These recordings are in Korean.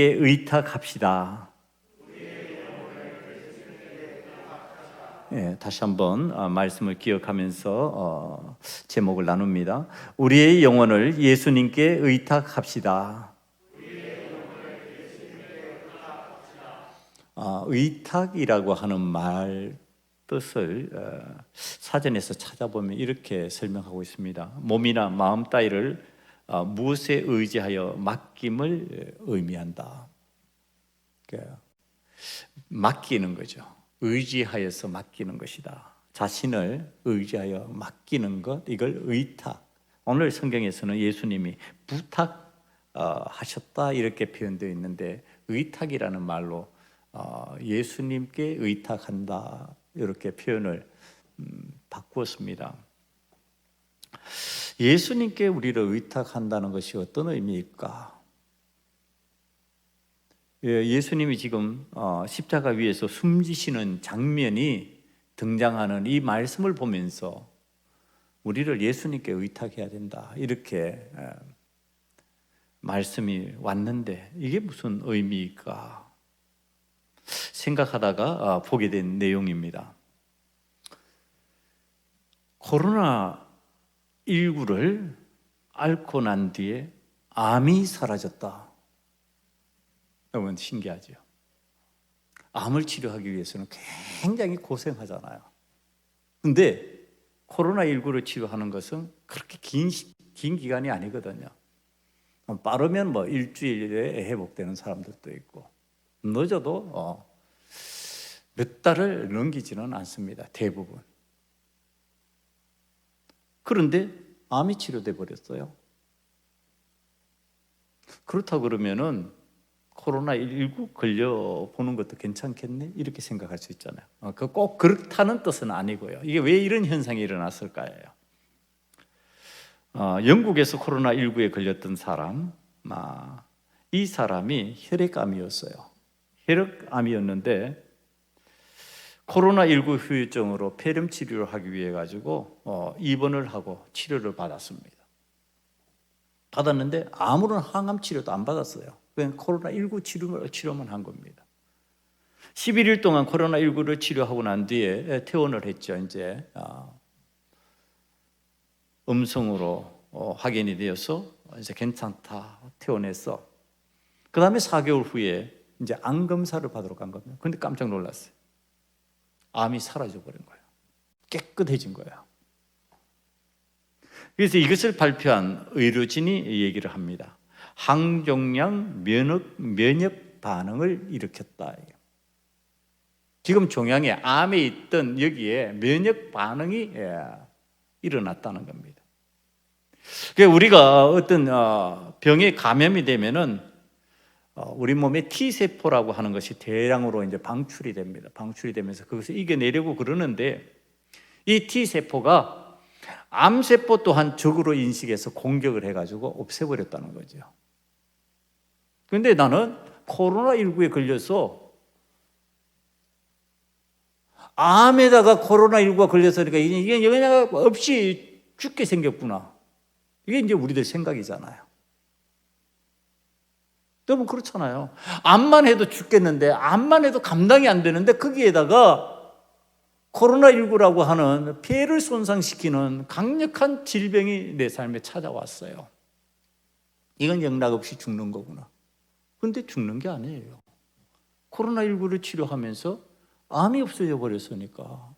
의탁합시다. 다시 한번 말씀을 기억하면서 제목을 나눕니다. 우리의 영혼을 예수님께 의탁합시다. 의탁이라고 하는 말 뜻을 사전에서 찾아보면 이렇게 설명하고 있습니다. 몸이나 마음 따위를 무엇에 의지하여 맡김을 의미한다. 맡기는 거죠. 의지하여서 맡기는 것이다. 자신을 의지하여 맡기는 것, 이걸 의탁. 오늘 성경에서는 예수님이 부탁하셨다 이렇게 표현되어 있는데, 의탁이라는 말로 예수님께 의탁한다 이렇게 표현을 바꾸었습니다. 예수님께 우리를 의탁한다는 것이 어떤 의미일까? 예수님이 지금 십자가 위에서 숨지시는 장면이 등장하는 이 말씀을 보면서 우리를 예수님께 의탁해야 된다 이렇게 말씀이 왔는데, 이게 무슨 의미일까 생각하다가 보게 된 내용입니다. 코로나19를 앓고 난 뒤에 암이 사라졌다. 여러분 신기하죠? 암을 치료하기 위해서는 굉장히 고생하잖아요. 근데 코로나19를 치료하는 것은 그렇게 긴 기간이 아니거든요. 빠르면 일주일에 회복되는 사람들도 있고, 늦어도 몇 달을 넘기지는 않습니다. 대부분. 그런데 암이 치료돼 버렸어요. 그렇다고 그러면은 코로나19 걸려보는 것도 괜찮겠네? 이렇게 생각할 수 있잖아요. 꼭 그렇다는 뜻은 아니고요. 이게 왜 이런 현상이 일어났을까요? 영국에서 코로나19에 걸렸던 사람, 이 사람이 혈액암이었어요. 혈액암이었는데 코로나19 후유증으로 폐렴 치료를 하기 위해 가지고 입원을 하고 치료를 받았는데 아무런 항암 치료도 안 받았어요. 그냥 코로나19 치료만 한 겁니다. 11일 동안 코로나19를 치료하고 난 뒤에 퇴원을 했죠. 이제 음성으로 확인이 되어서 이제 괜찮다 퇴원했어. 그 다음에 4개월 후에 이제 암 검사를 받으러 간 겁니다. 그런데 깜짝 놀랐어요. 암이 사라져 버린 거예요. 깨끗해진 거예요. 그래서 이것을 발표한 의료진이 얘기를 합니다. 항종양 면역 반응을 일으켰다. 지금 종양에 암에 있던 여기에 면역 반응이 일어났다는 겁니다. 그러니까 우리가 어떤 병에 감염이 되면은 우리 몸에 T세포라고 하는 것이 대량으로 이제 방출이 됩니다. 방출이 되면서 그것을 이겨내려고 그러는데, 이 T세포가 암세포 또한 적으로 인식해서 공격을 해가지고 없애버렸다는 거죠. 그런데 나는 코로나19에 걸려서 암에다가 코로나19가 걸려서니까 이게 영향 없이 죽게 생겼구나. 이게 이제 우리들 생각이잖아요. 너무 그렇잖아요. 암만 해도 죽겠는데, 암만 해도 감당이 안 되는데 거기에다가 코로나19라고 하는 폐를 손상시키는 강력한 질병이 내 삶에 찾아왔어요. 이건 영락 없이 죽는 거구나. 그런데 죽는 게 아니에요. 코로나19를 치료하면서 암이 없어져 버렸으니까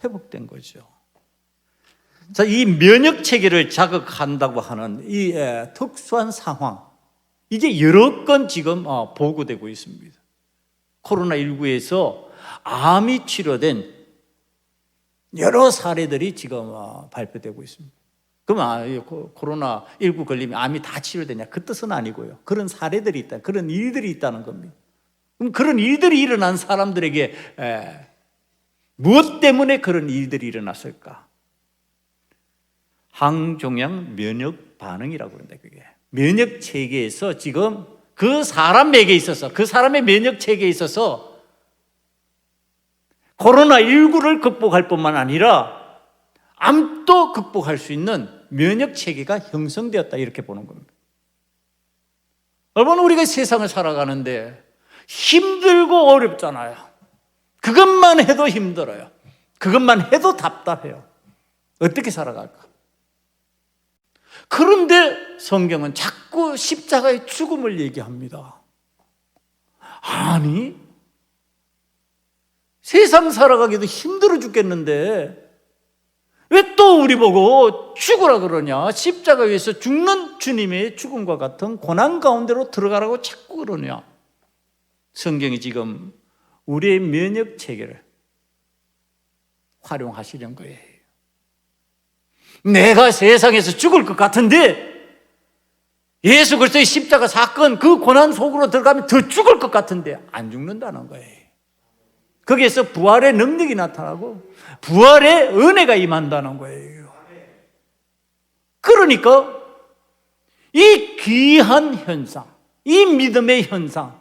회복된 거죠. 자, 이 면역 체계를 자극한다고 하는 이 특수한 상황, 이게 여러 건 지금 보고되고 있습니다. 코로나19에서 암이 치료된 여러 사례들이 지금 발표되고 있습니다. 그럼 코로나19 걸리면 암이 다 치료되냐? 그 뜻은 아니고요. 그런 사례들이 있다, 그런 일들이 있다는 겁니다. 그럼 그런 일들이 일어난 사람들에게 무엇 때문에 그런 일들이 일어났을까? 항종양 면역 반응이라고 그런다. 그게 면역 체계에서 지금 그 사람에게 있어서, 그 사람의 면역 체계에 있어서 코로나19를 극복할 뿐만 아니라 암도 극복할 수 있는 면역 체계가 형성되었다, 이렇게 보는 겁니다. 여러분, 우리가 세상을 살아가는데 힘들고 어렵잖아요. 그것만 해도 힘들어요. 그것만 해도 답답해요. 어떻게 살아갈까? 그런데 성경은 자꾸 십자가의 죽음을 얘기합니다. 아니, 세상 살아가기도 힘들어 죽겠는데 왜 또 우리 보고 죽으라 그러냐? 십자가 위에서 죽는 주님의 죽음과 같은 고난 가운데로 들어가라고 자꾸 그러냐? 성경이 지금 우리의 면역 체계를 활용하시려는 거예요. 내가 세상에서 죽을 것 같은데 예수 그리스도의 십자가 사건, 그 고난 속으로 들어가면 더 죽을 것 같은데 안 죽는다는 거예요. 거기에서 부활의 능력이 나타나고 부활의 은혜가 임한다는 거예요. 그러니까 이 귀한 현상, 이 믿음의 현상,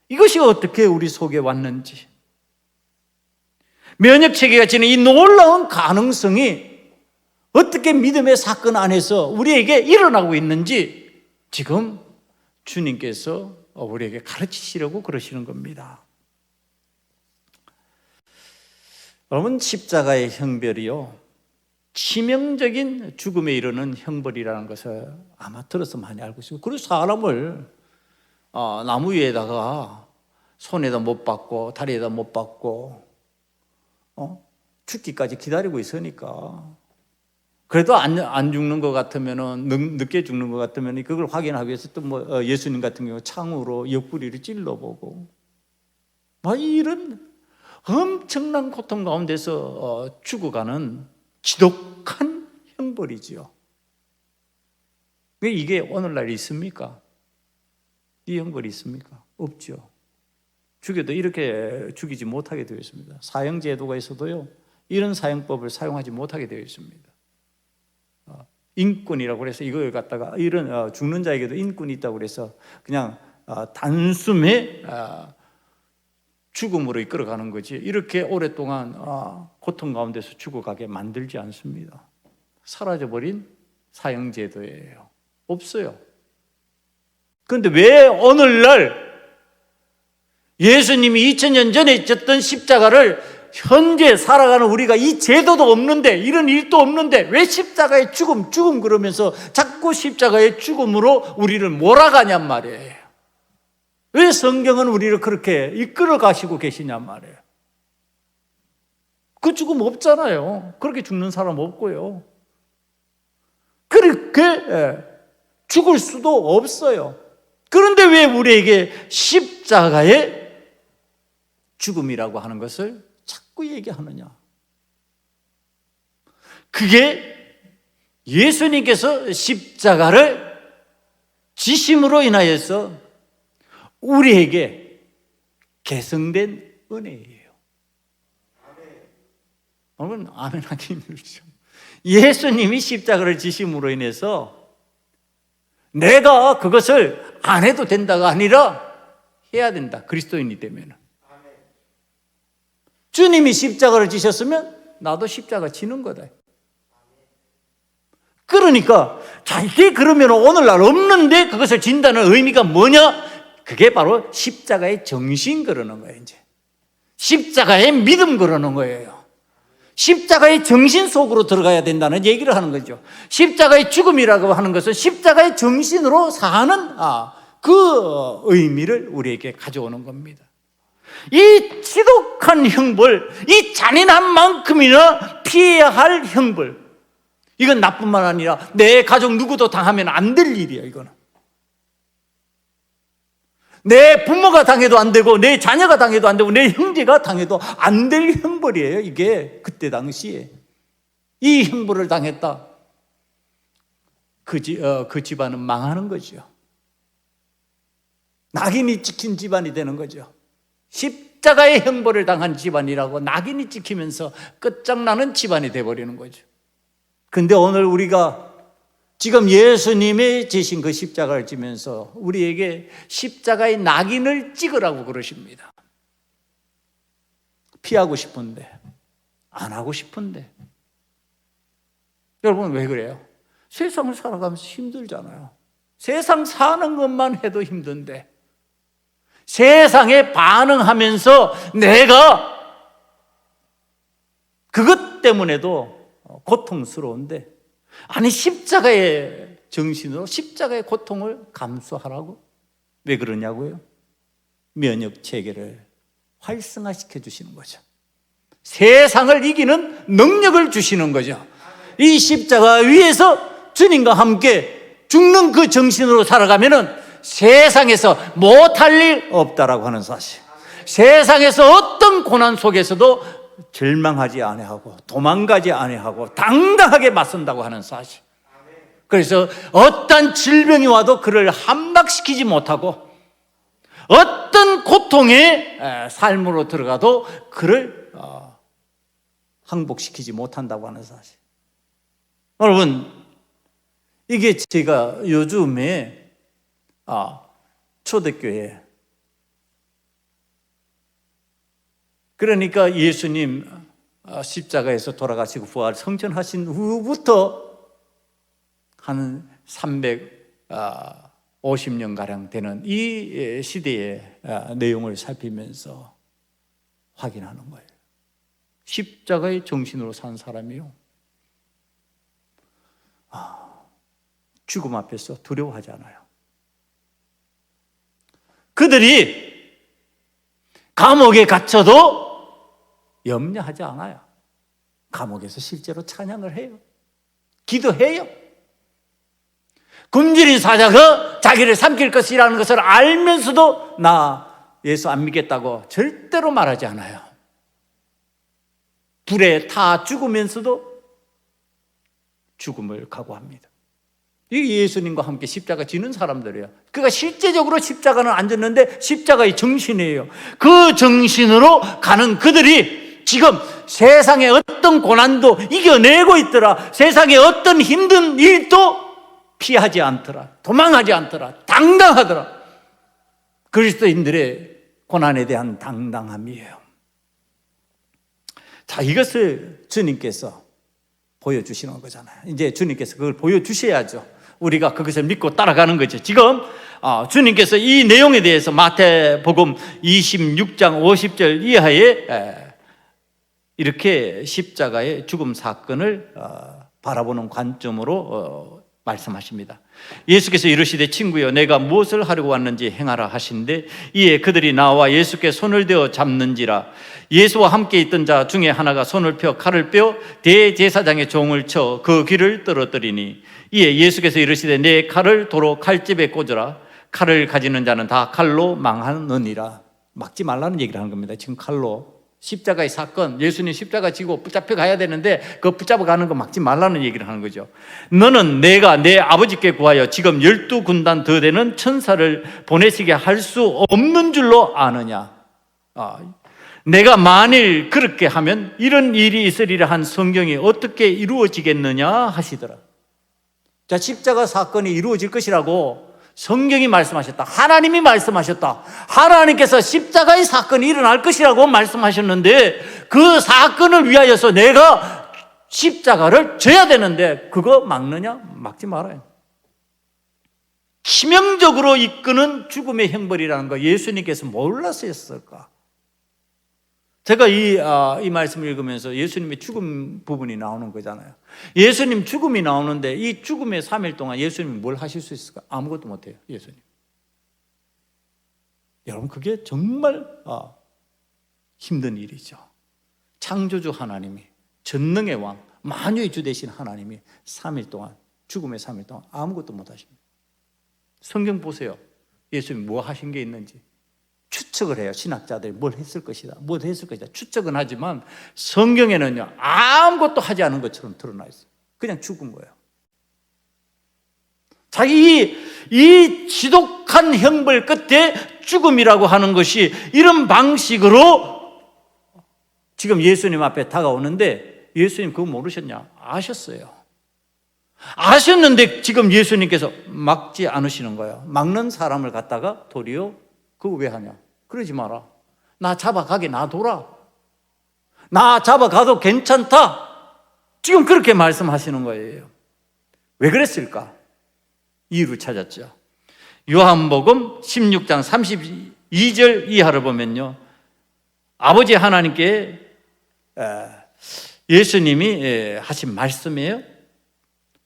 이것이 어떻게 우리 속에 왔는지, 면역체계가 지닌 이 놀라운 가능성이 어떻게 믿음의 사건 안에서 우리에게 일어나고 있는지 지금 주님께서 우리에게 가르치시려고 그러시는 겁니다. 여러분, 십자가의 형벌이요, 치명적인 죽음에 이르는 형벌이라는 것을 아마 들어서 많이 알고 있어요. 그래서 사람을 나무 위에다가 손에다 못 박고 다리에다 못 박고 죽기까지 기다리고 있으니까, 그래도 안 죽는 것 같으면은, 늦게 죽는 것 같으면 그걸 확인하기 위해서 또 뭐 예수님 같은 경우 창으로 옆구리를 찔러보고 막 이런 엄청난 고통 가운데서 죽어가는 지독한 형벌이지요. 왜 이게 오늘날 있습니까? 이 형벌이 있습니까? 없죠. 죽여도 이렇게 죽이지 못하게 되어 있습니다. 사형제도가 있어도요, 이런 사형법을 사용하지 못하게 되어 있습니다. 인권이라고 해서 이걸 갖다가 이런 죽는 자에게도 인권이 있다고 그래서 그냥 단숨에 죽음으로 이끌어가는 거지, 이렇게 오랫동안 고통 가운데서 죽어가게 만들지 않습니다. 사라져버린 사형제도예요. 없어요. 그런데 왜 오늘날 예수님이 2000년 전에 졌던 십자가를 현재 살아가는 우리가 이 제도도 없는데, 이런 일도 없는데 왜 십자가의 죽음 그러면서 자꾸 십자가의 죽음으로 우리를 몰아가냔 말이에요. 왜 성경은 우리를 그렇게 이끌어 가시고 계시냔 말이에요. 그 죽음 없잖아요. 그렇게 죽는 사람 없고요. 그렇게 죽을 수도 없어요. 그런데 왜 우리에게 십자가의 죽음이라고 하는 것을 자꾸 얘기하느냐? 그게 예수님께서 십자가를 지심으로 인하여서 우리에게 개성된 은혜예요. 여러분, 아멘 하기 힘들죠. 예수님이 십자가를 지심으로 인해서 내가 그것을 안 해도 된다가 아니라 해야 된다. 그리스도인이 되면. 주님이 십자가를 지셨으면 나도 십자가 지는 거다. 그러니까 자, 이게 그러면 오늘날 없는데 그것을 진다는 의미가 뭐냐? 그게 바로 십자가의 정신 그러는 거예요. 이제 십자가의 믿음 그러는 거예요. 십자가의 정신 속으로 들어가야 된다는 얘기를 하는 거죠. 십자가의 죽음이라고 하는 것은 십자가의 정신으로 사는 그 의미를 우리에게 가져오는 겁니다. 이 지독한 형벌, 이 잔인한 만큼이나 피해야 할 형벌, 이건 나뿐만 아니라 내 가족 누구도 당하면 안 될 일이야. 이거는 내 부모가 당해도 안 되고, 내 자녀가 당해도 안 되고, 내 형제가 당해도 안 될 형벌이에요. 이게 그때 당시에 이 형벌을 당했다, 그 집안은 망하는 거죠. 낙인이 찍힌 집안이 되는 거죠. 십자가의 형벌을 당한 집안이라고 낙인이 찍히면서 끝장나는 집안이 되어버리는 거죠. 근데 오늘 우리가 지금 예수님이 지신 그 십자가를 지면서 우리에게 십자가의 낙인을 찍으라고 그러십니다. 피하고 싶은데, 안 하고 싶은데. 여러분, 왜 그래요? 세상을 살아가면서 힘들잖아요. 세상 사는 것만 해도 힘든데 세상에 반응하면서 내가 그것 때문에도 고통스러운데, 아니 십자가의 정신으로 십자가의 고통을 감수하라고. 왜 그러냐고요? 면역 체계를 활성화시켜 주시는 거죠. 세상을 이기는 능력을 주시는 거죠. 이 십자가 위에서 주님과 함께 죽는 그 정신으로 살아가면은 세상에서 못할 일 없다라고 하는 사실. 세상에서 어떤 고난 속에서도 절망하지 아니하고 도망가지 아니하고 당당하게 맞선다고 하는 사실. 그래서 어떤 질병이 와도 그를 함락시키지 못하고 어떤 고통의 삶으로 들어가도 그를 항복시키지 못한다고 하는 사실. 여러분, 이게 제가 요즘에 초대교회, 그러니까 예수님 십자가에서 돌아가시고 부활 성천하신 후부터 한 350년가량 되는 이 시대의 내용을 살피면서 확인하는 거예요. 십자가의 정신으로 산 사람이요, 죽음 앞에서 두려워하지 않아요. 그들이 감옥에 갇혀도 염려하지 않아요. 감옥에서 실제로 찬양을 해요. 기도해요. 굶주린 사자가 자기를 삼킬 것이라는 것을 알면서도 나 예수 안 믿겠다고 절대로 말하지 않아요. 불에 타 죽으면서도 죽음을 각오합니다. 이 예수님과 함께 십자가 지는 사람들이에요. 그러니까 실제적으로 십자가는 안 졌는데 십자가의 정신이에요. 그 정신으로 가는 그들이 지금 세상의 어떤 고난도 이겨내고 있더라. 세상의 어떤 힘든 일도 피하지 않더라. 도망하지 않더라. 당당하더라. 그리스도인들의 고난에 대한 당당함이에요. 자, 이것을 주님께서 보여주시는 거잖아요. 이제 주님께서 그걸 보여주셔야죠. 우리가 그것을 믿고 따라가는 거죠. 지금 주님께서 이 내용에 대해서 마태복음 26장 50절 이하에 이렇게 십자가의 죽음 사건을 바라보는 관점으로 말씀하십니다. 예수께서 이르시되 친구여 내가 무엇을 하려고 왔는지 행하라 하신대 이에 그들이 나와 예수께 손을 대어 잡는지라. 예수와 함께 있던 자 중에 하나가 손을 펴 칼을 빼어 대제사장의 종을 쳐 그 귀를 떨어뜨리니 이에 예수께서 이르시되 내 칼을 도로 칼집에 꽂으라. 칼을 가지는 자는 다 칼로 망하느니라. 막지 말라는 얘기를 하는 겁니다. 지금 칼로 십자가의 사건, 예수님 십자가 지고 붙잡혀 가야 되는데 그 붙잡아 가는 거 막지 말라는 얘기를 하는 거죠. 너는 내가 내 아버지께 구하여 지금 12군단 더 되는 천사를 보내시게 할 수 없는 줄로 아느냐. 내가 만일 그렇게 하면 이런 일이 있으리라 한 성경이 어떻게 이루어지겠느냐 하시더라. 자, 십자가 사건이 이루어질 것이라고 성경이 말씀하셨다. 하나님이 말씀하셨다. 하나님께서 십자가의 사건이 일어날 것이라고 말씀하셨는데 그 사건을 위하여서 내가 십자가를 져야 되는데 그거 막느냐? 막지 말아요. 치명적으로 이끄는 죽음의 형벌이라는 거 예수님께서 몰랐을까? 제가 이 말씀을 읽으면서 예수님의 죽음 부분이 나오는 거잖아요. 예수님 죽음이 나오는데 이 죽음의 3일 동안 예수님이 뭘 하실 수 있을까? 아무것도 못해요, 예수님. 여러분, 그게 정말 힘든 일이죠. 창조주 하나님이, 전능의 왕, 만유의 주 되신 하나님이 3일 동안, 죽음의 3일 동안 아무것도 못 하십니다. 성경 보세요. 예수님이 뭐 하신 게 있는지. 추측을 해요. 신학자들이 뭘 했을 것이다. 뭘 했을 것이다. 추측은 하지만 성경에는요, 아무것도 하지 않은 것처럼 드러나 있어요. 그냥 죽은 거예요. 자기 이 지독한 형벌 끝에 죽음이라고 하는 것이 이런 방식으로 지금 예수님 앞에 다가오는데 예수님 그거 모르셨냐? 아셨어요. 아셨는데 지금 예수님께서 막지 않으시는 거예요. 막는 사람을 갖다가 도리어 그거 왜 하냐? 그러지 마라. 나 잡아가게 놔둬라. 나 잡아가도 괜찮다. 지금 그렇게 말씀하시는 거예요. 왜 그랬을까? 이유를 찾았죠. 요한복음 16장 32절 이하를 보면요, 아버지 하나님께 예수님이 하신 말씀이에요.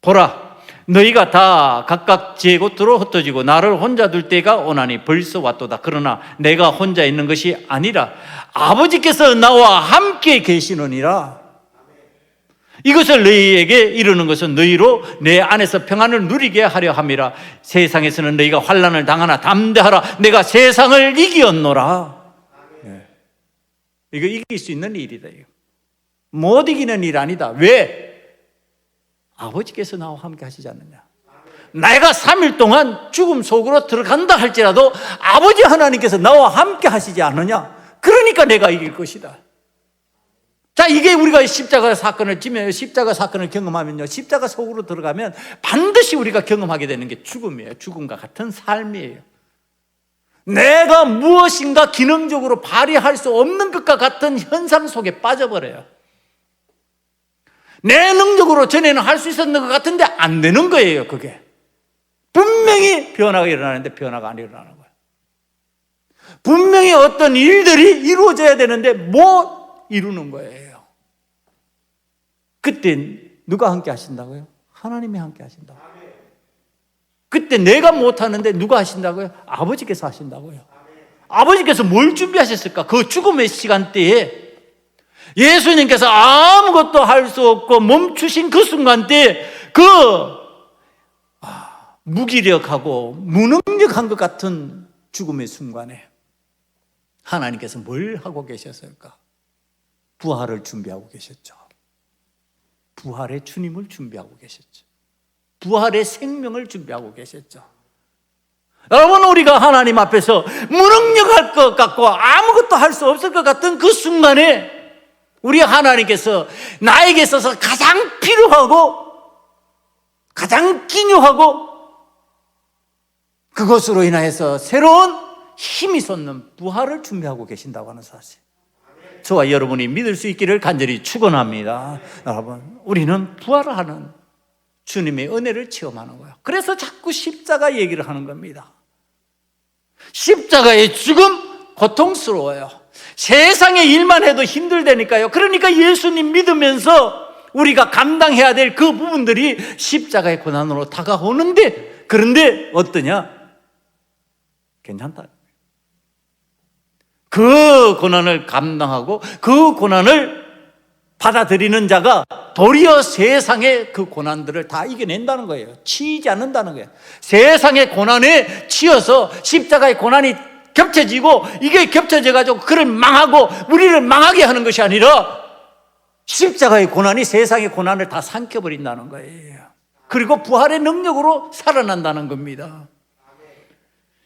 보라, 너희가 다 각각 제 곳으로 흩어지고 나를 혼자 둘 때가 오나니 벌써 왔도다. 그러나 내가 혼자 있는 것이 아니라 아버지께서 나와 함께 계시느니라. 이것을 너희에게 이루는 것은 너희로 내 안에서 평안을 누리게 하려 함이라. 세상에서는 너희가 환난을 당하나 담대하라. 내가 세상을 이기었노라. 이거 이길 수 있는 일이다. 이거. 못 이기는 일 아니다. 왜? 아버지께서 나와 함께 하시지 않느냐. 내가 3일 동안 죽음 속으로 들어간다 할지라도 아버지 하나님께서 나와 함께 하시지 않느냐. 그러니까 내가 이길 것이다. 자, 이게 우리가 십자가 사건을 지면, 십자가 사건을 경험하면요, 십자가 속으로 들어가면 반드시 우리가 경험하게 되는 게 죽음이에요. 죽음과 같은 삶이에요. 내가 무엇인가 기능적으로 발휘할 수 없는 것과 같은 현상 속에 빠져버려요. 내 능력으로 전에는 할 수 있었는 것 같은데 안 되는 거예요. 그게 분명히 변화가 일어나는데 변화가 안 일어나는 거예요. 분명히 어떤 일들이 이루어져야 되는데 못 이루는 거예요. 그때 누가 함께 하신다고요? 하나님이 함께 하신다고요. 그때 내가 못하는데 누가 하신다고요? 아버지께서 하신다고요. 아버지께서 뭘 준비하셨을까? 그 죽음의 시간대에 예수님께서 아무것도 할 수 없고 멈추신 그 순간대에 그 무기력하고 무능력한 것 같은 죽음의 순간에 하나님께서 뭘 하고 계셨을까? 부활을 준비하고 계셨죠. 부활의 주님을 준비하고 계셨죠. 부활의 생명을 준비하고 계셨죠. 여러분, 우리가 하나님 앞에서 무능력할 것 같고 아무것도 할 수 없을 것 같은 그 순간에 우리 하나님께서 나에게 있어서 가장 필요하고 가장 기묘하고 그것으로 인하여서 새로운 힘이 솟는 부활을 준비하고 계신다고 하는 사실, 저와 여러분이 믿을 수 있기를 간절히 축원합니다. 여러분, 우리는 부활을 하는 주님의 은혜를 체험하는 거예요. 그래서 자꾸 십자가 얘기를 하는 겁니다. 십자가의 죽음 고통스러워요. 세상의 일만 해도 힘들다니까요. 그러니까 예수님 믿으면서 우리가 감당해야 될 그 부분들이 십자가의 고난으로 다가오는데, 그런데 어떠냐? 괜찮다. 그 고난을 감당하고 그 고난을 받아들이는 자가 도리어 세상의 그 고난들을 다 이겨낸다는 거예요. 치이지 않는다는 거예요. 세상의 고난에 치여서 십자가의 고난이 겹쳐지고 이게 겹쳐져가지고 그를 망하고 우리를 망하게 하는 것이 아니라 십자가의 고난이 세상의 고난을 다 삼켜버린다는 거예요. 그리고 부활의 능력으로 살아난다는 겁니다.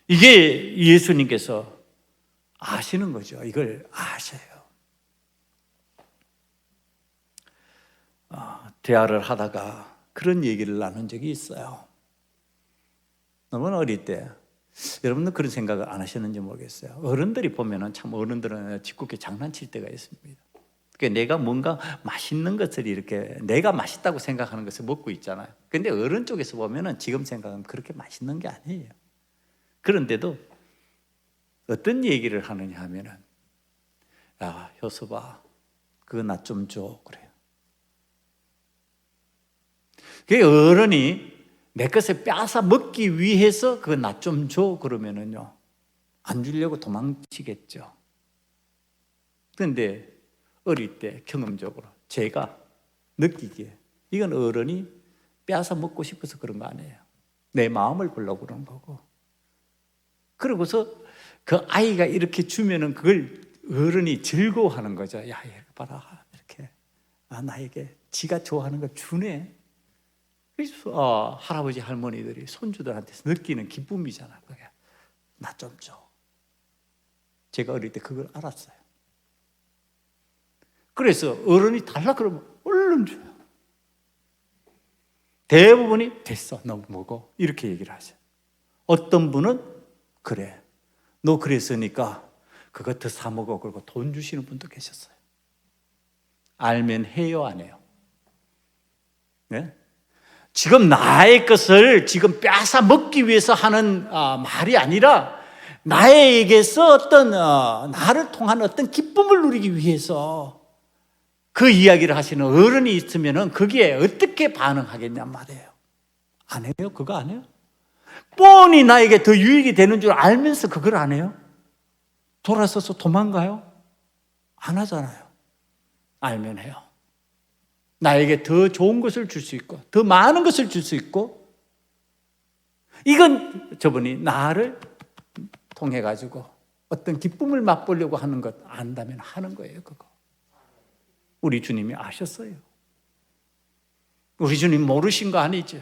이게 예수님께서 아시는 거죠. 이걸 아셔요. 대화를 하다가 그런 얘기를 나눈 적이 있어요. 너무 어릴 때 여러분들 그런 생각을 안 하셨는지 모르겠어요. 어른들이 보면은 참 어른들은 짓궂게 장난칠 때가 있습니다. 그러니까 내가 뭔가 맛있는 것을 이렇게 내가 맛있다고 생각하는 것을 먹고 있잖아요. 근데 어른 쪽에서 보면은 지금 생각하면 그렇게 맛있는 게 아니에요. 그런데도 어떤 얘기를 하느냐 하면은, 야, 효섭아, 그거 나 좀 줘. 그래요. 그 어른이 내 것을 빼앗아 먹기 위해서 그거 나 좀 줘. 그러면은요, 안 주려고 도망치겠죠. 그런데 어릴 때 경험적으로 제가 느끼기에 이건 어른이 빼앗아 먹고 싶어서 그런 거 아니에요. 내 마음을 보려고 그런 거고. 그러고서 그 아이가 이렇게 주면은 그걸 어른이 즐거워하는 거죠. 야, 얘 봐라. 이렇게. 나에게 지가 좋아하는 걸 주네. 그래서 할아버지, 할머니들이 손주들한테서 느끼는 기쁨이잖아요. 그게. 나 좀 줘. 제가 어릴 때 그걸 알았어요. 그래서 어른이 달라 그러면 얼른 줘요. 대부분이 됐어, 너 먹어. 이렇게 얘기를 하죠. 어떤 분은 그래, 너 그랬으니까 그거 더 사 먹어. 그리고 돈 주시는 분도 계셨어요. 알면 해요, 안 해요? 네? 지금 나의 것을 지금 빼앗아 먹기 위해서 하는 말이 아니라 나에게서 어떤 나를 통한 어떤 기쁨을 누리기 위해서 그 이야기를 하시는 어른이 있으면 거기에 어떻게 반응하겠냔 말이에요. 안 해요? 그거 안 해요? 뻔히 나에게 더 유익이 되는 줄 알면서 그걸 안 해요? 돌아서서 도망가요? 안 하잖아요. 알면 해요. 나에게 더 좋은 것을 줄 수 있고 더 많은 것을 줄 수 있고, 이건 저분이 나를 통해 가지고 어떤 기쁨을 맛보려고 하는 것 안다면 하는 거예요. 그거 우리 주님이 아셨어요. 우리 주님 모르신 거 아니죠.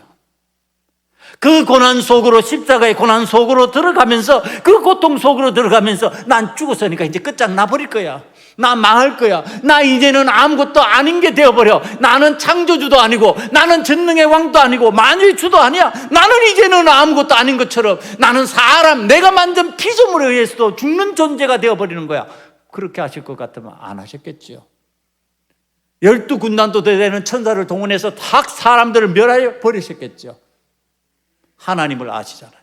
그 고난 속으로, 십자가의 고난 속으로 들어가면서, 그 고통 속으로 들어가면서 난 죽었으니까 이제 끝장나 버릴 거야, 나 망할 거야, 나 이제는 아무것도 아닌 게 되어버려, 나는 창조주도 아니고 나는 전능의 왕도 아니고 만유주도 아니야, 나는 이제는 아무것도 아닌 것처럼 나는 사람, 내가 만든 피조물에 의해서도 죽는 존재가 되어버리는 거야. 그렇게 하실 것 같으면 안 하셨겠죠. 12군단도 되는 천사를 동원해서 다 사람들을 멸하여 버리셨겠죠. 하나님을 아시잖아요.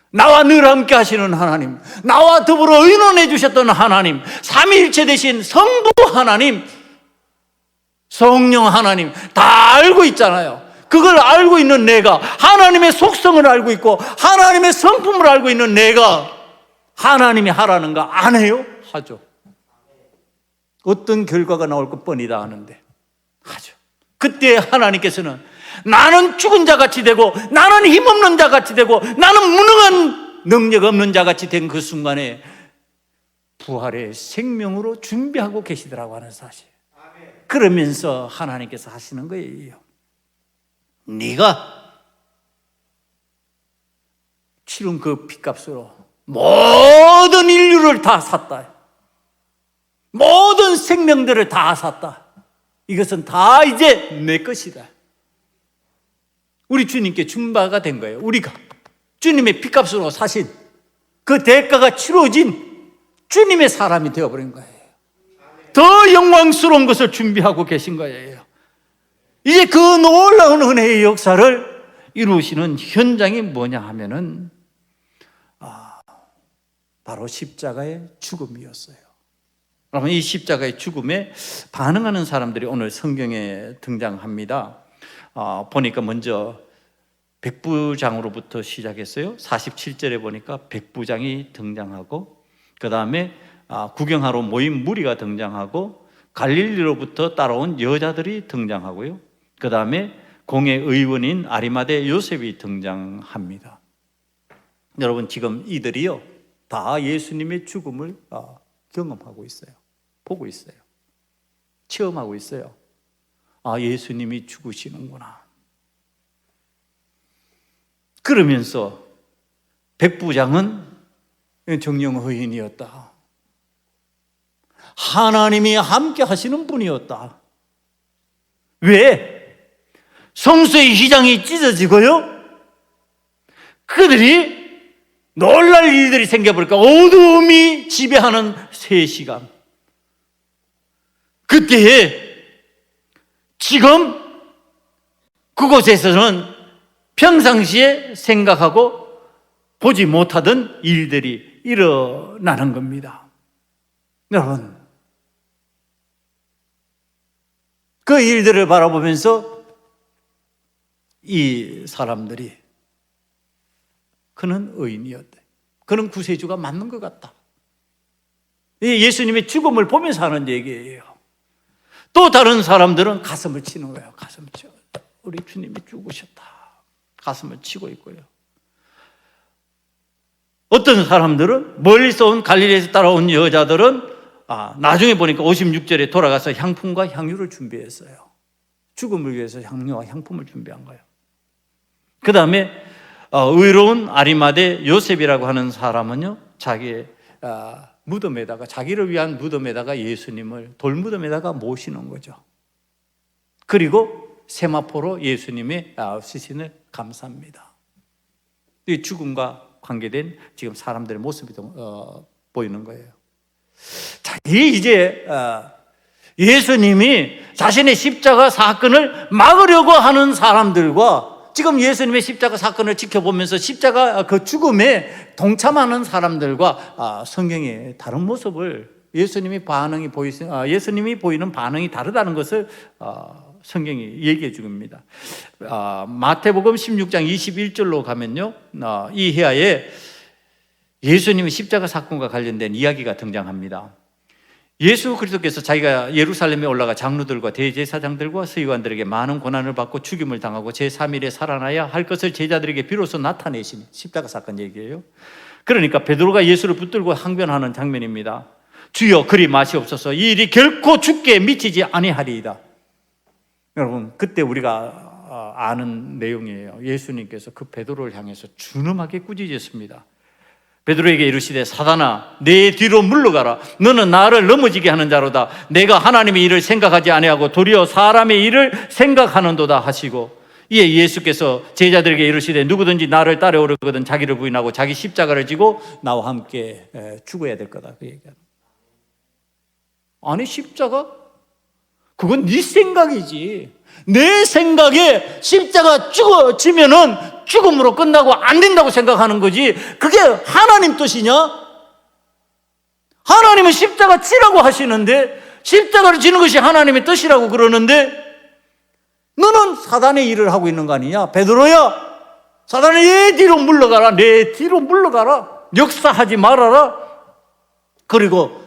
나와 늘 함께 하시는 하나님, 나와 더불어 의논해 주셨던 하나님, 삼위일체 되신 성부 하나님, 성령 하나님 다 알고 있잖아요. 그걸 알고 있는 내가, 하나님의 속성을 알고 있고 하나님의 성품을 알고 있는 내가 하나님이 하라는 거 안 해요? 하죠. 어떤 결과가 나올 것 뻔히다 하는데 하죠. 그때 하나님께서는 나는 죽은 자같이 되고 나는 힘없는 자같이 되고 나는 무능한 능력 없는 자같이 된 그 순간에 부활의 생명으로 준비하고 계시더라고 하는 사실. 그러면서 하나님께서 하시는 거예요. 네가 치른 그 핏값으로 모든 인류를 다 샀다, 모든 생명들을 다 샀다, 이것은 다 이제 내 것이다. 우리 주님께 준 바가 된 거예요. 우리가 주님의 핏값으로 사신 그 대가가 치러진 주님의 사람이 되어버린 거예요. 더 영광스러운 것을 준비하고 계신 거예요. 이제 그 놀라운 은혜의 역사를 이루시는 현장이 뭐냐 하면은 바로 십자가의 죽음이었어요. 그러면 이 십자가의 죽음에 반응하는 사람들이 오늘 성경에 등장합니다. 보니까 먼저 백부장으로부터 시작했어요. 47절에 보니까 백부장이 등장하고, 그 다음에 구경하러 모인 무리가 등장하고, 갈릴리로부터 따라온 여자들이 등장하고요, 그 다음에 공회 의원인 아리마대 요셉이 등장합니다. 여러분, 지금 이들이요 다 예수님의 죽음을 경험하고 있어요. 보고 있어요. 체험하고 있어요. 예수님이 죽으시는구나. 그러면서 백부장은 정령 의인이었다, 하나님이 함께 하시는 분이었다. 왜? 성소의 휘장이 찢어지고요, 그들이 놀랄 일들이 생겨버릴까, 어두움이 지배하는 3시간, 그때에 지금 그곳에서는 평상시에 생각하고 보지 못하던 일들이 일어나는 겁니다. 여러분, 그 일들을 바라보면서 이 사람들이, 그는 의인이었다, 그는 구세주가 맞는 것 같다, 예수님의 죽음을 보면서 하는 얘기예요. 또 다른 사람들은 가슴을 치는 거예요. 가슴을 쳐. 우리 주님이 죽으셨다. 가슴을 치고 있고요. 어떤 사람들은, 멀리서 온 갈릴리에서 따라온 여자들은 나중에 보니까 56절에 돌아가서 향품과 향유를 준비했어요. 죽음을 위해서 향유와 향품을 준비한 거예요. 그 다음에 의로운 아리마대 요셉이라고 하는 사람은요, 자기의 무덤에다가, 자기를 위한 무덤에다가 예수님을 돌무덤에다가 모시는 거죠. 그리고 세마포로 예수님의 시신을 감쌉니다. 이 죽음과 관계된 지금 사람들의 모습이 보이는 거예요. 자, 이제 예수님이 자신의 십자가 사건을 막으려고 하는 사람들과 지금 예수님의 십자가 사건을 지켜보면서 십자가 그 죽음에 동참하는 사람들과 성경의 다른 모습을 예수님이 보이는 반응이 다르다는 것을 성경이 얘기해 줍니다. 마태복음 16장 21절로 가면요, 이하에 예수님의 십자가 사건과 관련된 이야기가 등장합니다. 예수 그리스도께서 자기가 예루살렘에 올라가 장로들과 대제사장들과 서기관들에게 많은 고난을 받고 죽임을 당하고 제3일에 살아나야 할 것을 제자들에게 비로소 나타내신 십자가 사건 얘기예요. 그러니까 베드로가 예수를 붙들고 항변하는 장면입니다. 주여 그리 마시옵소서, 이 일이 결코 주께 미치지 아니하리이다. 여러분, 그때 우리가 아는 내용이에요. 예수님께서 그 베드로를 향해서 준엄하게 꾸짖으셨습니다. 베드로에게 이르시되 사단아 내 뒤로 물러가라. 너는 나를 넘어지게 하는 자로다. 내가 하나님의 일을 생각하지 아니하고 도리어 사람의 일을 생각하는도다 하시고, 이에 예수께서 제자들에게 이르시되 누구든지 나를 따라오려거든 자기를 부인하고 자기 십자가를 지고 나와 함께 죽어야 될 거다, 그 얘기합니다. 아니, 십자가? 그건 네 생각이지. 내 생각에 십자가 지면은 죽음으로 끝나고 안 된다고 생각하는 거지, 그게 하나님 뜻이냐? 하나님은 십자가 지라고 하시는데, 십자가를 지는 것이 하나님의 뜻이라고 그러는데 너는 사단의 일을 하고 있는 거 아니냐? 베드로야, 사단의 내 뒤로 물러가라. 내 뒤로 물러가라. 역사하지 말아라. 그리고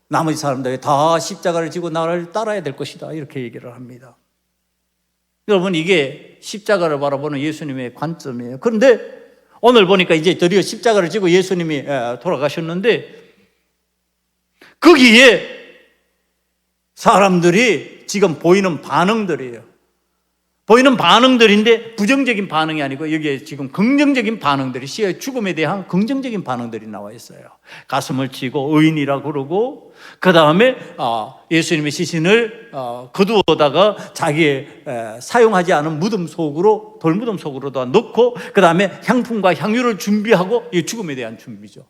나머지 사람들이 다 십자가를 지고 나를 따라야 될 것이다, 이렇게 얘기를 합니다. 여러분, 이게 십자가를 바라보는 예수님의 관점이에요. 그런데 오늘 보니까 이제 드디어 십자가를 지고 예수님이 돌아가셨는데, 거기에 사람들이 지금 보이는 반응들이에요. 보이는 반응들인데 부정적인 반응이 아니고 여기에 지금 긍정적인 반응들이, 시의 죽음에 대한 긍정적인 반응들이 나와 있어요. 가슴을 치고 의인이라고 그러고, 그 다음에 예수님의 시신을 거두어다가 자기의 사용하지 않은 무덤 속으로, 돌무덤 속으로도 넣고, 그 다음에 향품과 향유를 준비하고, 이 죽음에 대한 준비죠.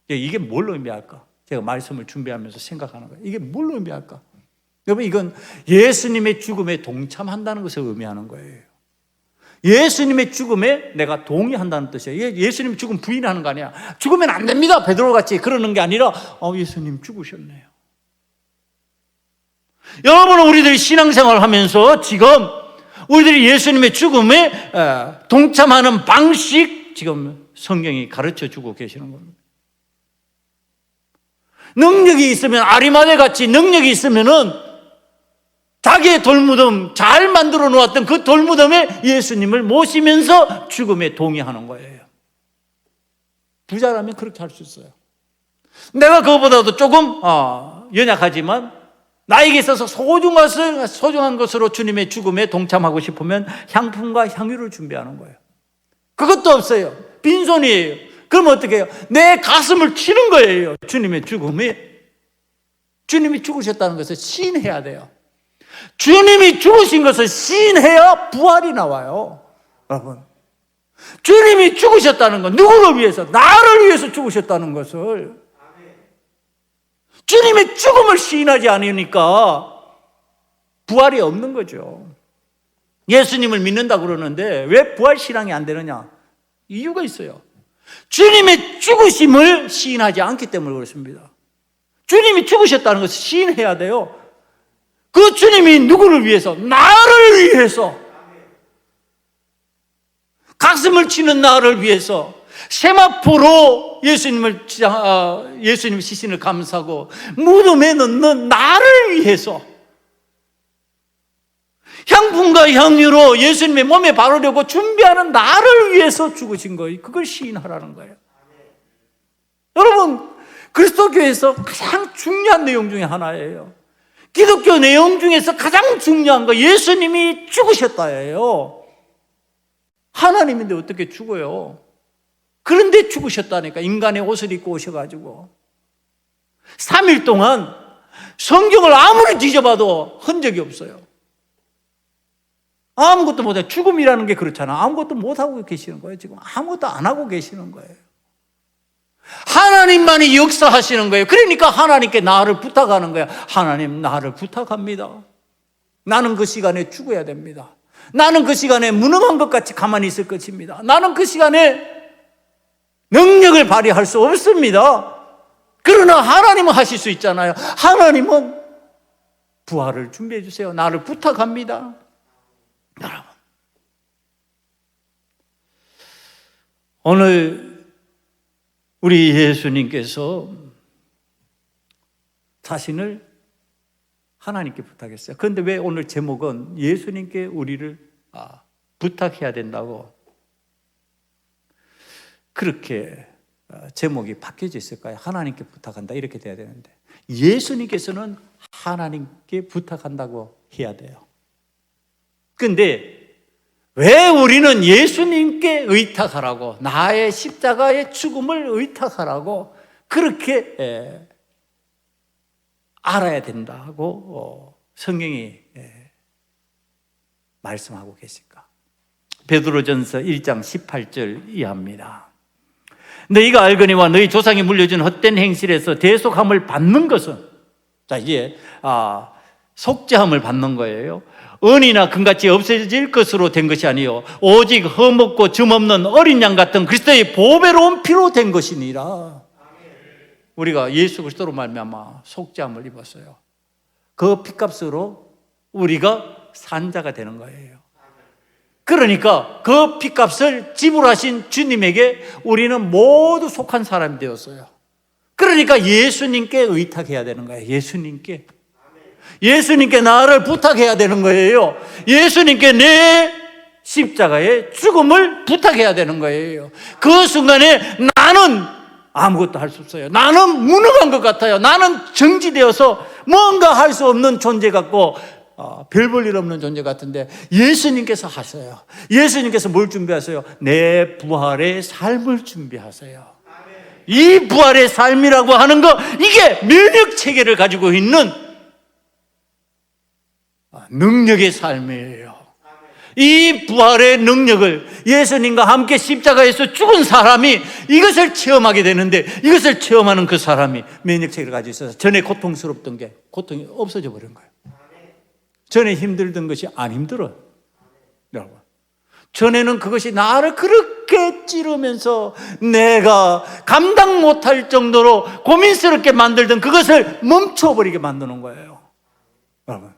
이게 뭘 의미할까? 제가 말씀을 준비하면서 생각하는 거예요. 이게 뭘 의미할까? 여러분, 이건 예수님의 죽음에 동참한다는 것을 의미하는 거예요. 예수님의 죽음에 내가 동의한다는 뜻이에요. 예수님 죽음 부인하는 거 아니야. 죽으면 안 됩니다, 베드로같이 그러는 게 아니라 예수님 죽으셨네요. 여러분, 우리들이 신앙생활을 하면서 지금 우리들이 예수님의 죽음에 동참하는 방식, 지금 성경이 가르쳐주고 계시는 겁니다. 능력이 있으면, 아리마대 같이 능력이 있으면은 자기의 돌무덤, 잘 만들어 놓았던 그 돌무덤에 예수님을 모시면서 죽음에 동의하는 거예요. 부자라면 그렇게 할 수 있어요. 내가 그거보다도 조금 연약하지만 나에게 있어서 소중한 것으로 주님의 죽음에 동참하고 싶으면 향품과 향유를 준비하는 거예요. 그것도 없어요. 빈손이에요. 그럼 어떻게 해요? 내 가슴을 치는 거예요. 주님의 죽음에. 주님이 죽으셨다는 것을 시인해야 돼요. 주님이 죽으신 것을 시인해야 부활이 나와요. 여러분, 주님이 죽으셨다는 건 누구를 위해서? 나를 위해서 죽으셨다는 것을. 주님의 죽음을 시인하지 않으니까 부활이 없는 거죠. 예수님을 믿는다 그러는데 왜 부활 신앙이 안 되느냐? 이유가 있어요. 주님의 죽으심을 시인하지 않기 때문에 그렇습니다. 주님이 죽으셨다는 것을 시인해야 돼요. 그 주님이 누구를 위해서? 나를 위해서. 가슴을 치는 나를 위해서. 세마포로 예수님 시신을 감싸고 무덤에 넣는 나를 위해서. 향품과 향유로 예수님의 몸에 바르려고 준비하는 나를 위해서 죽으신 거예요. 그걸 시인하라는 거예요. 여러분, 그리스도교에서 가장 중요한 내용 중에 하나예요. 기독교 내용 중에서 가장 중요한 거, 예수님이 죽으셨다예요. 하나님인데 어떻게 죽어요? 그런데 죽으셨다니까. 인간의 옷을 입고 오셔가지고 3일 동안 성경을 아무리 뒤져봐도 흔적이 없어요. 아무것도 못해요. 죽음이라는 게 그렇잖아. 아무것도 못하고 계시는 거예요. 지금 아무것도 안 하고 계시는 거예요. 하나님만이 역사하시는 거예요. 그러니까 하나님께 나를 부탁하는 거야. 하나님, 나를 부탁합니다. 나는 그 시간에 죽어야 됩니다. 나는 그 시간에 무능한 것 같이 가만히 있을 것입니다. 나는 그 시간에 능력을 발휘할 수 없습니다. 그러나 하나님은 하실 수 있잖아요. 하나님은 부활을 준비해 주세요. 나를 부탁합니다. 여러분, 오늘 우리 예수님께서 자신을 하나님께 부탁했어요. 그런데 왜 오늘 제목은 예수님께 우리를 부탁해야 된다고 그렇게 제목이 바뀌어져 있을까요? 하나님께 부탁한다 이렇게 돼야 되는데, 예수님께서는 하나님께 부탁한다고 해야 돼요. 그런데 왜 우리는 예수님께 의탁하라고, 나의 십자가의 죽음을 의탁하라고 그렇게 알아야 된다고 성경이 말씀하고 계실까? 베드로전서 1장 18절 이하입니다. 너희가 알거니와 너희 조상이 물려준 헛된 행실에서 대속함을 받는 것은, 자 이제 속죄함을 받는 거예요. 은이나 금같이 없어질 것으로 된 것이 아니요 오직 흠없고 줌없는 어린 양 같은 그리스도의 보배로운 피로 된 것이니라. 우리가 예수 그리스도로 말미암아 속죄함을 입었어요. 그 피값으로 우리가 산자가 되는 거예요. 그러니까 그 피값을 지불하신 주님에게 우리는 모두 속한 사람이 되었어요. 그러니까 예수님께 의탁해야 되는 거예요. 예수님께 나를 부탁해야 되는 거예요. 예수님께 내 십자가의 죽음을 부탁해야 되는 거예요. 그 순간에 나는 아무것도 할 수 없어요. 나는 무능한 것 같아요. 나는 정지되어서 뭔가 할 수 없는 존재 같고 별 볼 일 없는 존재 같은데, 예수님께서 하세요. 예수님께서 뭘 준비하세요? 내 부활의 삶을 준비하세요. 이 부활의 삶이라고 하는 거, 이게 면역 체계를 가지고 있는 능력의 삶이에요. 이 부활의 능력을 예수님과 함께 십자가에서 죽은 사람이 이것을 체험하게 되는데, 이것을 체험하는 그 사람이 면역체계를 가지고 있어서 전에 고통스럽던 게 고통이 없어져 버린 거예요. 전에 힘들던 것이 안 힘들어요. 여러분, 전에는 그것이 나를 그렇게 찌르면서 내가 감당 못할 정도로 고민스럽게 만들던 그것을 멈춰버리게 만드는 거예요. 여러분,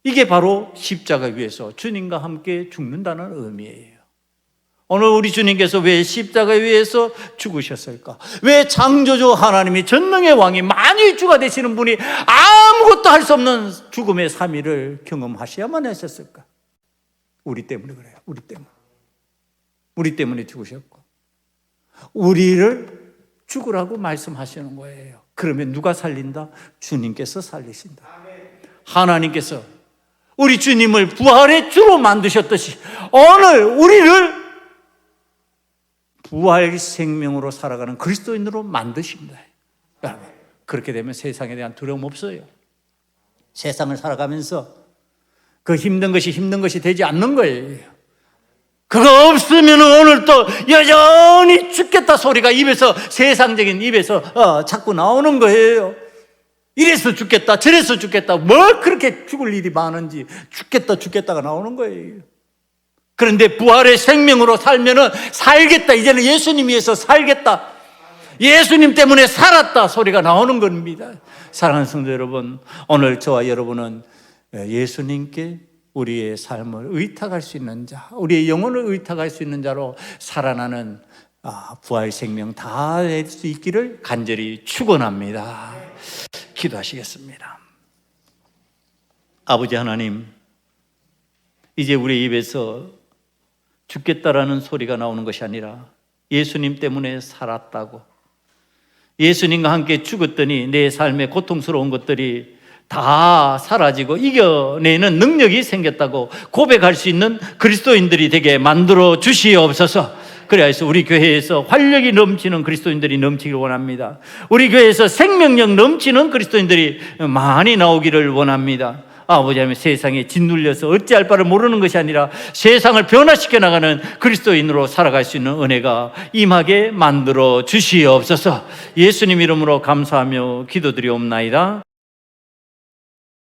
이게 바로 십자가 위에서 주님과 함께 죽는다는 의미예요. 오늘 우리 주님께서 왜 십자가 위에서 죽으셨을까? 왜 창조주 하나님이 전능의 왕이 만유주가 되시는 분이 아무것도 할 수 없는 죽음의 3일을 경험하셔야만 하셨을까? 우리 때문에 그래요. 우리 때문에 죽으셨고, 우리를 죽으라고 말씀하시는 거예요. 그러면 누가 살린다? 주님께서 살리신다. 하나님께서 우리 주님을 부활의 주로 만드셨듯이 오늘 우리를 부활 생명으로 살아가는 그리스도인으로 만드십니다. 여러분, 그렇게 되면 세상에 대한 두려움 없어요. 세상을 살아가면서 그 힘든 것이 되지 않는 거예요. 그거 없으면 오늘 또 여전히 죽겠다 소리가 입에서, 세상적인 입에서 자꾸 나오는 거예요. 이래서 죽겠다, 저래서 죽겠다, 뭘 그렇게 죽을 일이 많은지 죽겠다가 나오는 거예요. 그런데 부활의 생명으로 살면은 살겠다, 이제는 예수님 위해서 살겠다, 예수님 때문에 살았다 소리가 나오는 겁니다. 사랑하는 성도 여러분, 오늘 저와 여러분은 예수님께 우리의 삶을 의탁할 수 있는 자, 우리의 영혼을 의탁할 수 있는 자로 살아나는 부활 생명 다 될 수 있기를 간절히 축원합니다. 기도하시겠습니다. 아버지 하나님, 이제 우리 입에서 죽겠다라는 소리가 나오는 것이 아니라 예수님 때문에 살았다고, 예수님과 함께 죽었더니 내 삶에 고통스러운 것들이 다 사라지고 이겨내는 능력이 생겼다고 고백할 수 있는 그리스도인들이 되게 만들어 주시옵소서. 그래야 해서 우리 교회에서 활력이 넘치는 그리스도인들이 넘치기를 원합니다. 우리 교회에서 생명력 넘치는 그리스도인들이 많이 나오기를 원합니다. 아버지 하나님 세상에 짓눌려서 어찌할 바를 모르는 것이 아니라 세상을 변화시켜 나가는 그리스도인으로 살아갈 수 있는 은혜가 임하게 만들어 주시옵소서. 예수님 이름으로 감사하며 기도드리옵나이다.